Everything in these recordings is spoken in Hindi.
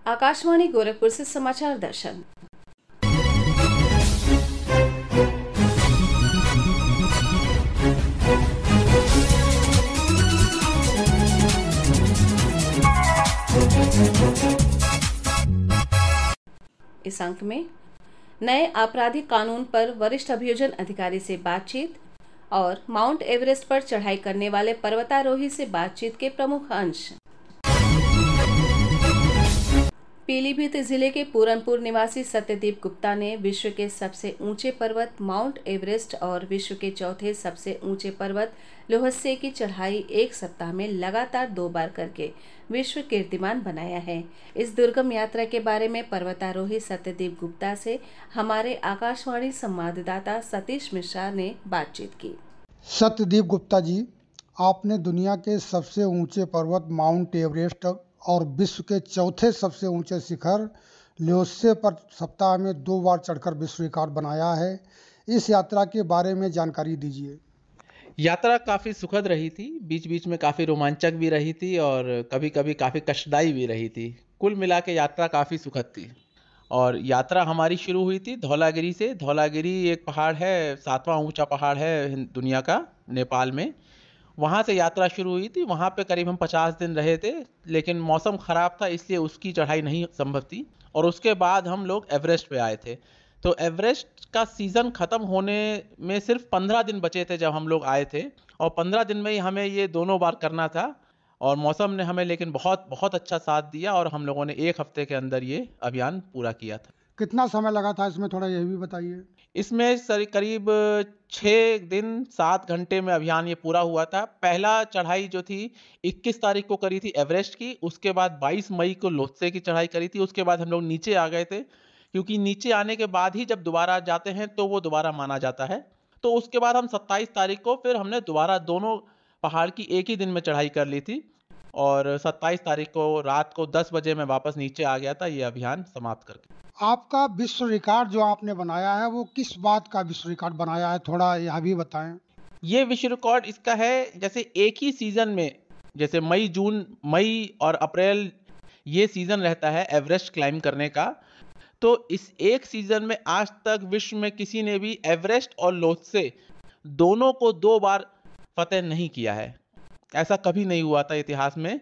आकाशवाणी गोरखपुर से समाचार दर्शन। इस अंक में नए आपराधिक कानून पर वरिष्ठ अभियोजन अधिकारी से बातचीत और माउंट एवरेस्ट पर चढ़ाई करने वाले पर्वतारोही से बातचीत के प्रमुख अंश। पीलीभीत जिले के पूरनपुर निवासी सत्यदीप गुप्ता ने विश्व के सबसे ऊंचे पर्वत माउंट एवरेस्ट और विश्व के चौथे सबसे ऊंचे पर्वत लोहस्से की चढ़ाई एक सप्ताह में लगातार 2 बार करके विश्व कीर्तिमान बनाया है। इस दुर्गम यात्रा के बारे में पर्वतारोही सत्यदीप गुप्ता से हमारे आकाशवाणी संवाददाता सतीश मिश्रा ने बातचीत की। सत्यदीप गुप्ता जी, आपने दुनिया के सबसे ऊंचे पर्वत माउंट एवरेस्ट और विश्व के चौथे सबसे ऊंचे शिखर ल्होत्से पर सप्ताह में 2 बार चढ़कर विश्व रिकॉर्ड बनाया है। इस यात्रा के बारे में जानकारी दीजिए। यात्रा काफ़ी सुखद रही थी, बीच बीच में काफ़ी रोमांचक भी रही थी और कभी कभी काफ़ी कष्टदायी भी रही थी। कुल मिला के यात्रा काफ़ी सुखद थी। और यात्रा हमारी शुरू हुई थी धौलागिरी से। धौलागिरी एक पहाड़ है, 7वां ऊंचा पहाड़ है दुनिया का, नेपाल में। वहाँ से यात्रा शुरू हुई थी। वहाँ पे करीब हम 50 दिन रहे थे, लेकिन मौसम ख़राब था इसलिए उसकी चढ़ाई नहीं संभव थी। और उसके बाद हम लोग एवरेस्ट पे आए थे। तो एवरेस्ट का सीज़न ख़त्म होने में सिर्फ 15 दिन बचे थे जब हम लोग आए थे, और 15 दिन में ही हमें ये दोनों बार करना था। और मौसम ने हमें लेकिन बहुत बहुत अच्छा साथ दिया और हम लोगों ने 1 हफ्ते के अंदर ये अभियान पूरा किया था। कितना समय लगा था इसमें, थोड़ा ये भी बताइए। इसमें करीब 6 दिन 7 घंटे में अभियान ये पूरा हुआ था। पहला चढ़ाई जो थी 21 तारीख को करी थी एवरेस्ट की, उसके बाद 22 मई को ल्होत्से की चढ़ाई करी थी। उसके बाद हम लोग नीचे आ गए थे, क्योंकि नीचे आने के बाद ही जब दोबारा जाते हैं तो वो दोबारा माना जाता है। तो उसके बाद हम 27 तारीख को फिर हमने दोबारा दोनों पहाड़ की एक ही दिन में चढ़ाई कर ली थी, और 27 तारीख को रात को 10 बजे मैं वापस नीचे आ गया था ये अभियान समाप्त करके। आपका विश्व रिकॉर्ड जो आपने बनाया है वो किस बात का विश्व रिकॉर्ड बनाया है, थोड़ा यह भी बताएं। ये विश्व रिकॉर्ड इसका है, जैसे एक ही सीजन में, जैसे मई और अप्रैल ये सीजन रहता है एवरेस्ट क्लाइम करने का। तो इस एक सीजन में आज तक विश्व में किसी ने भी एवरेस्ट और ल्होत्से दोनों को 2 बार फतेह नहीं किया है। ऐसा कभी नहीं हुआ था इतिहास में।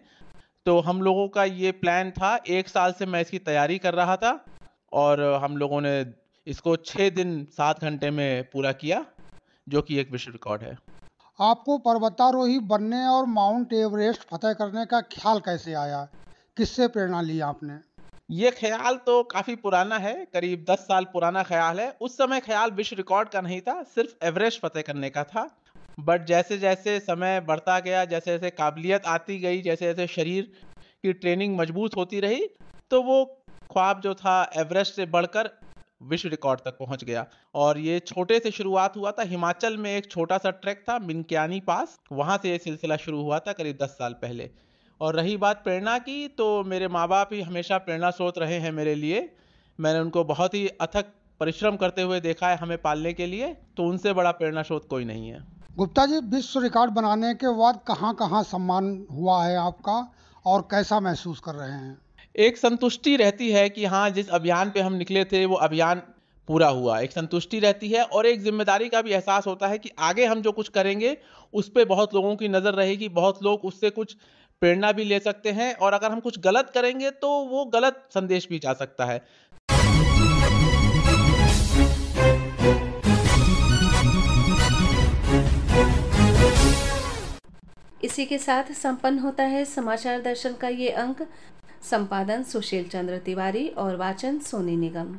तो हम लोगों का ये प्लान था, 1 साल से मैं इसकी तैयारी कर रहा था, और हम लोगों ने इसको 6 दिन 7 घंटे में पूरा किया, जो कि एक विश्व रिकॉर्ड है। आपको पर्वतारोही बनने और माउंट एवरेस्ट फतेह करने का ख्याल कैसे आया, किससे प्रेरणा ली आपने? ये ख्याल तो काफ़ी पुराना है, करीब 10 साल पुराना ख्याल है। उस समय ख्याल विश्व रिकॉर्ड का नहीं था, सिर्फ एवरेस्ट फतेह करने का था। बट जैसे जैसे समय बढ़ता गया, जैसे जैसे काबिलियत आती गई, जैसे जैसे शरीर की ट्रेनिंग मजबूत होती रही, तो वो ख्वाब जो था एवरेस्ट से बढ़कर विश्व रिकॉर्ड तक पहुंच गया। और ये छोटे से शुरुआत हुआ था। हिमाचल में एक छोटा सा ट्रैक था मिनक्यानी पास, वहाँ से ये सिलसिला शुरू हुआ था करीब 10 साल पहले। और रही बात प्रेरणा की, तो मेरे माँ बाप ही हमेशा प्रेरणा स्रोत रहे हैं मेरे लिए। मैंने उनको बहुत ही अथक परिश्रम करते हुए देखा है हमें पालने के लिए, तो उनसे बड़ा प्रेरणा स्रोत कोई नहीं है। गुप्ता जी, विश्व रिकॉर्ड बनाने के बाद कहाँ कहाँ सम्मान हुआ है आपका और कैसा महसूस कर रहे हैं? एक संतुष्टि रहती है कि हाँ, जिस अभियान पे हम निकले थे वो अभियान पूरा हुआ, एक संतुष्टि रहती है। और एक जिम्मेदारी का भी एहसास होता है कि आगे हम जो कुछ करेंगे उस पे बहुत लोगों की नज़र रहेगी, बहुत लोग उससे कुछ प्रेरणा भी ले सकते हैं, और अगर हम कुछ गलत करेंगे तो वो गलत संदेश भी जा सकता है। इसी के साथ संपन्न होता है समाचार दर्शन का ये अंक। संपादन सुशील चंद्र तिवारी और वाचन सोनी निगम।